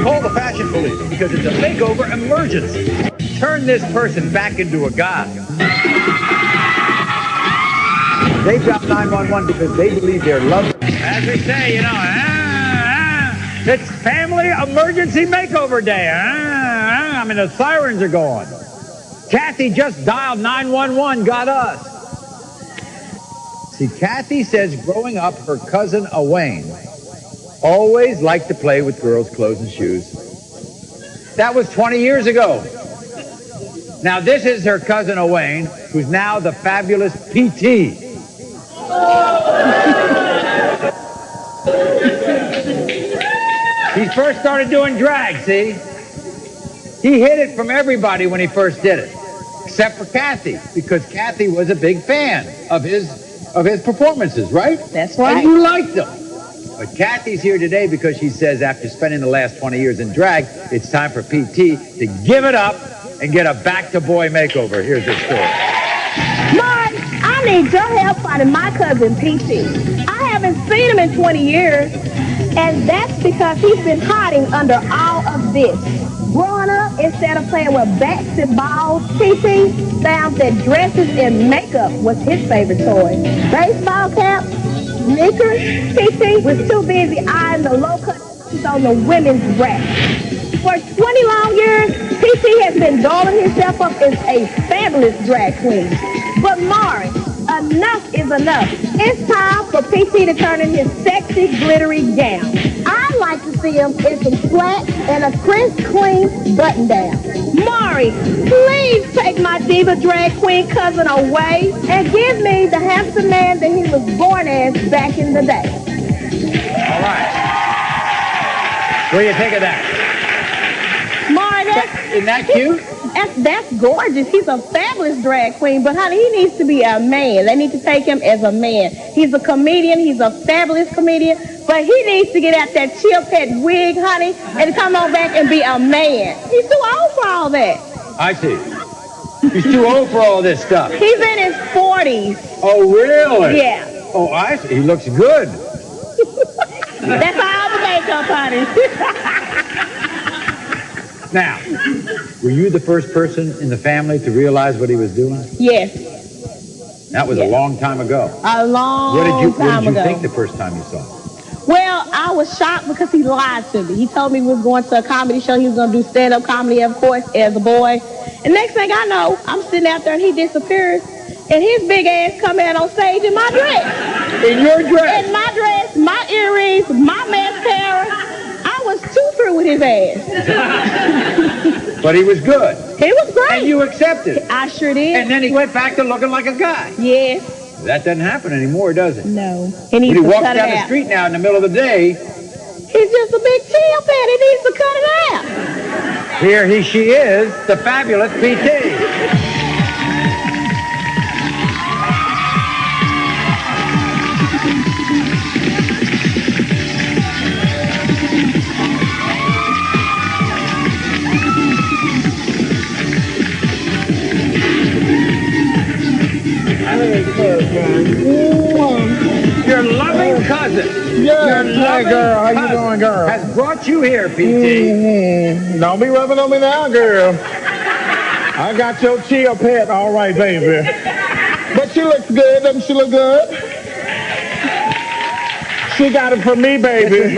Call the fashion police because it's a makeover emergency. Turn this person back into a guy. They dropped 911 because they believe their love. As we say, you know, it's family emergency makeover day. I mean, the sirens are going. Kathy just dialed 911, got us. See, Kathy says growing up, her cousin Owain always liked to play with girls' clothes and shoes. That was 20 years ago. Now, this is her cousin Owain, who's now the fabulous PT. He first started doing drag, see? He hid it from everybody when he first did it, except for Kathy, because Kathy was a big fan of his performances, right? That's right. And you liked them. But Kathy's here today because she says after spending the last 20 years in drag, it's time for PT to give it up and get a back-to-boy makeover. Here's the story. Maury, I need your help finding my cousin PT. I haven't seen him in 20 years, and that's because he's been hiding under all of this. Growing up, instead of playing with bats and balls, PT found that dresses and makeup was his favorite toy. Baseball caps, sneakers. PT was too busy eyeing the low-cut on the women's rack. For 20 long years, PT has been doling himself up as a fabulous drag queen. But Maury, enough is enough. It's time for PT to turn in his sexy, glittery gown. I'd like to see him in some slacks and a crisp, clean button-down. Maury, please take my diva drag queen cousin away and give me the handsome man that he was born as back in the day. All right. What do you think of that? Maury, Isn't that cute? That's gorgeous. He's a fabulous drag queen, but honey, he needs to be a man. They need to take him as a man. He's a comedian. He's a fabulous comedian, but he needs to get out that chill pet wig, honey, and come on back and be a man. He's too old for all that. I see. He's too old for all this stuff. He's in his 40s. Oh, really? Yeah. Oh, I see. He looks good. That's all the makeup, honey. Now, were you the first person in the family to realize what he was doing? Yes. That was a long time ago. A long time ago. What did you think the first time you saw him? Well, I was shocked because he lied to me. He told me he was going to a comedy show. He was going to do stand-up comedy, of course, as a boy. And next thing I know, I'm sitting out there and he disappears. And his big ass come out on stage in my dress. In your dress? In my dress, my earrings, my mascara. I was too through with his ass. But he was good. He was great. And you accepted it. I sure did. And then he went back to looking like a guy. Yes. That doesn't happen anymore, does it? No. When he walks down the street now in the middle of the day, he's just a big chill pad. He needs to cut it out. here she is, the fabulous PT. Your loving cousin. Yeah, hey girl, how you doing, girl? Has brought you here, PT. Don't be rubbing on me now, girl. I got your chill pet, all right, baby. But she looks good, doesn't she look good? She got it from me, baby. This is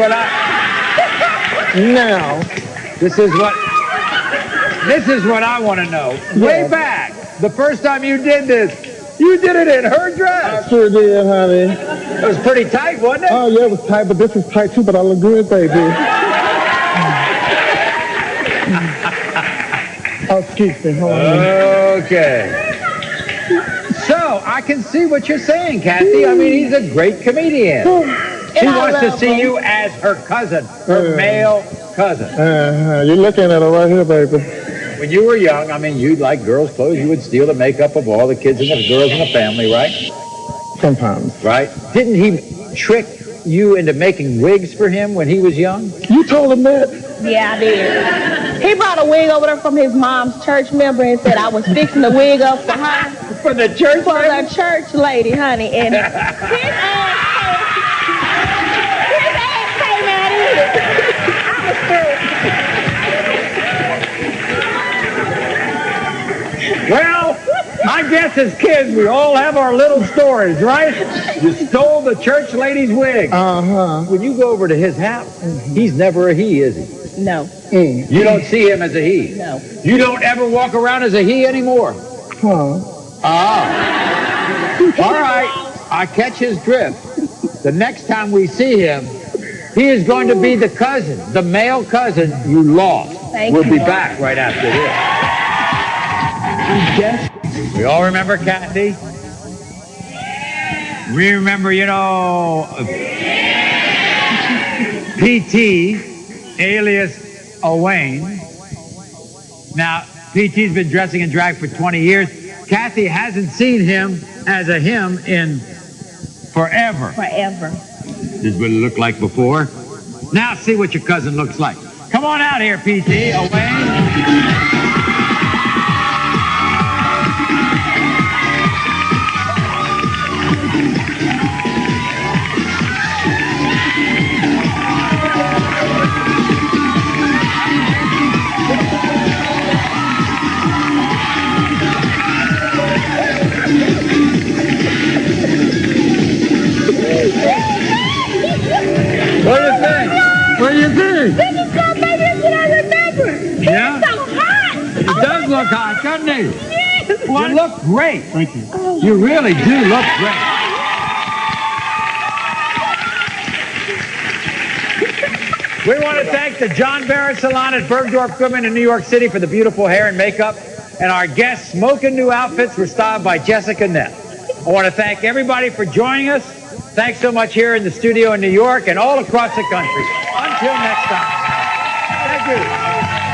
what I want to know. Yeah. Way back, the first time you did this, you did it in her dress. I sure did, honey. It was pretty tight, wasn't it? Oh, yeah, it was tight, but this is tight too, but I look good, baby. Oh, excuse me, hold on. Okay. So, I can see what you're saying, Kathy. I mean, he's a great comedian. She wants to see you as her cousin, her male cousin. You're looking at her right here, baby. When you were young, I mean, you'd like girls' clothes. You would steal the makeup of all the kids and the girls in the family, right? Sometimes. Right? Didn't he trick you into making wigs for him when he was young? You told him that? Yeah, I did. He brought a wig over there from his mom's church member and said I was fixing the wig up for her. For the church For lady? the church lady, honey. And his ass came out in it. I was through. guess as kids, we all have our little stories, right? You stole the church lady's wig. Uh-huh. When you go over to his house, he's never a he, is he? No. You don't see him as a he. No. You don't ever walk around as a he anymore. Huh. All right. I catch his drift. The next time we see him, he is going to be the cousin, the male cousin you lost. We'll be back right after this. We all remember Kathy. We remember, you know, PT, alias Owain. Now, PT's been dressing in drag for 20 years. Kathy hasn't seen him as a him in forever. Forever. This is what it looked like before. Now see what your cousin looks like. Come on out here, PT, Owain. What do you think? What do you think? This is so baby that I remember. Yeah? He's so hot. He does look hot, doesn't he? Yes. You look great. Thank you. You really do look great. We want to thank the John Barrett Salon at Bergdorf Goodman in New York City for the beautiful hair and makeup. And our guests' smoking new outfits were styled by Jessica Neff. I want to thank everybody for joining us. Thanks so much here in the studio in New York and all across the country. Until next time. Thank you.